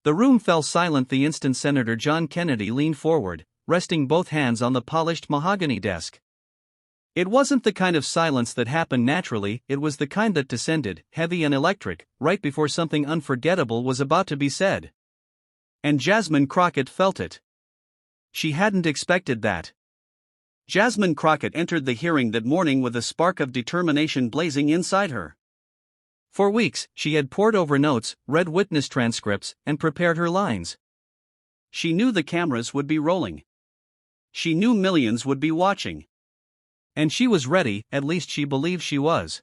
The room fell silent the instant Senator John Kennedy leaned forward, resting both hands on the polished mahogany desk. It wasn't the kind of silence that happened naturally, it was the kind that descended, heavy and electric, right before something unforgettable was about to be said. And Jasmine Crockett felt it. She hadn't expected that. Jasmine Crockett entered the hearing that morning with a spark of determination blazing inside her. For weeks, she had pored over notes, read witness transcripts, and prepared her lines. She knew the cameras would be rolling. She knew millions would be watching. And she was ready, at least she believed she was.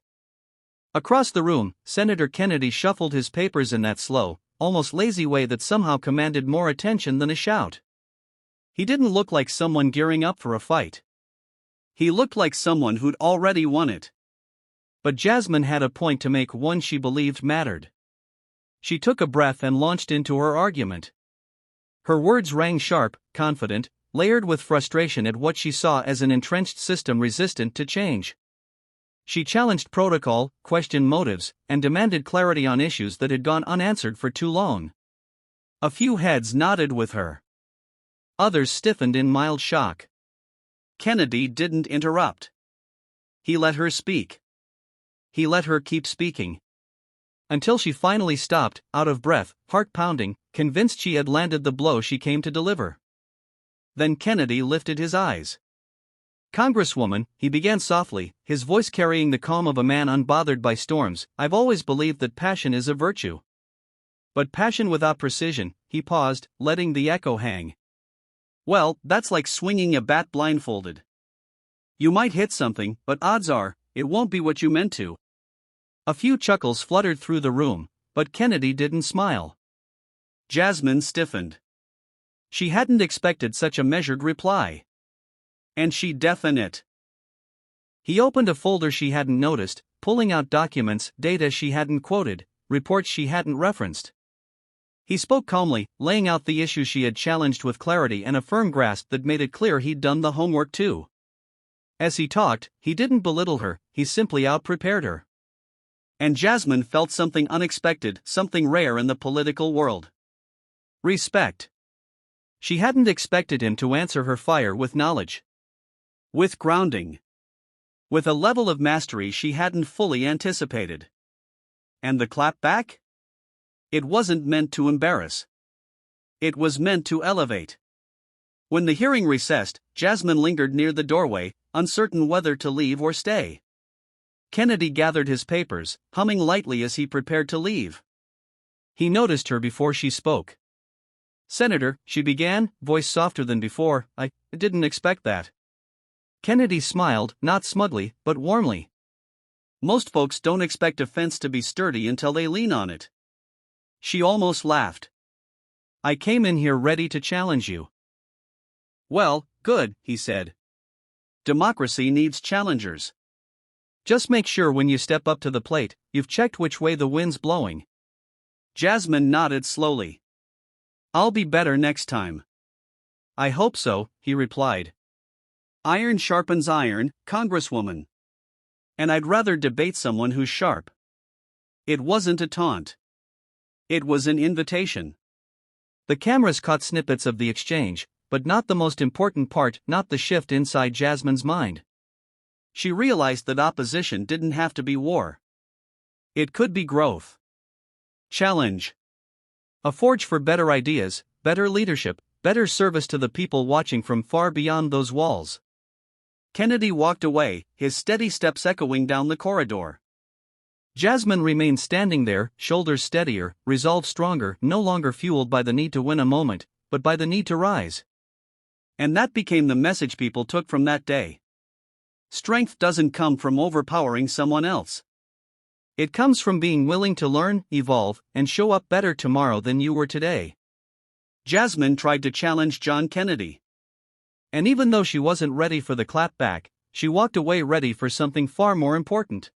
Across the room, Senator Kennedy shuffled his papers in that slow, almost lazy way that somehow commanded more attention than a shout. He didn't look like someone gearing up for a fight. He looked like someone who'd already won it. But Jasmine had a point to make, one she believed mattered. She took a breath and launched into her argument. Her words rang sharp, confident, layered with frustration at what she saw as an entrenched system resistant to change. She challenged protocol, questioned motives, and demanded clarity on issues that had gone unanswered for too long. A few heads nodded with her. Others stiffened in mild shock. Kennedy didn't interrupt. He let her speak. He let her keep speaking. Until she finally stopped, out of breath, heart pounding, convinced she had landed the blow she came to deliver. Then Kennedy lifted his eyes. "Congresswoman," he began softly, his voice carrying the calm of a man unbothered by storms, "I've always believed that passion is a virtue. But passion without precision," he paused, letting the echo hang. "Well, that's like swinging a bat blindfolded. You might hit something, but odds are, it won't be what you meant to." A few chuckles fluttered through the room, but Kennedy didn't smile. Jasmine stiffened. She hadn't expected such a measured reply. And she deafened it. He opened a folder she hadn't noticed, pulling out documents, data she hadn't quoted, reports she hadn't referenced. He spoke calmly, laying out the issues she had challenged with clarity and a firm grasp that made it clear he'd done the homework too. As he talked, he didn't belittle her, he simply out-prepared her. And Jasmine felt something unexpected, something rare in the political world. Respect. She hadn't expected him to answer her fire with knowledge. With grounding. With a level of mastery she hadn't fully anticipated. And the clapback? It wasn't meant to embarrass. It was meant to elevate. When the hearing recessed, Jasmine lingered near the doorway, uncertain whether to leave or stay. Kennedy gathered his papers, humming lightly as he prepared to leave. He noticed her before she spoke. "Senator," she began, voice softer than before, I didn't expect that." Kennedy smiled, not smugly, but warmly. "Most folks don't expect a fence to be sturdy until they lean on it." She almost laughed. "I came in here ready to challenge you." "Well, good," he said. "Democracy needs challengers. Just make sure when you step up to the plate, you've checked which way the wind's blowing." Jasmine nodded slowly. "I'll be better next time." "I hope so," he replied. "Iron sharpens iron, Congresswoman. And I'd rather debate someone who's sharp." It wasn't a taunt. It was an invitation. The cameras caught snippets of the exchange, but not the most important part, not the shift inside Jasmine's mind. She realized that opposition didn't have to be war. It could be growth. Challenge. A forge for better ideas, better leadership, better service to the people watching from far beyond those walls. Kennedy walked away, his steady steps echoing down the corridor. Jasmine remained standing there, shoulders steadier, resolve stronger, no longer fueled by the need to win a moment, but by the need to rise. And that became the message people took from that day. Strength doesn't come from overpowering someone else. It comes from being willing to learn, evolve, and show up better tomorrow than you were today. Jasmine tried to challenge John Kennedy. And even though she wasn't ready for the clapback, she walked away ready for something far more important.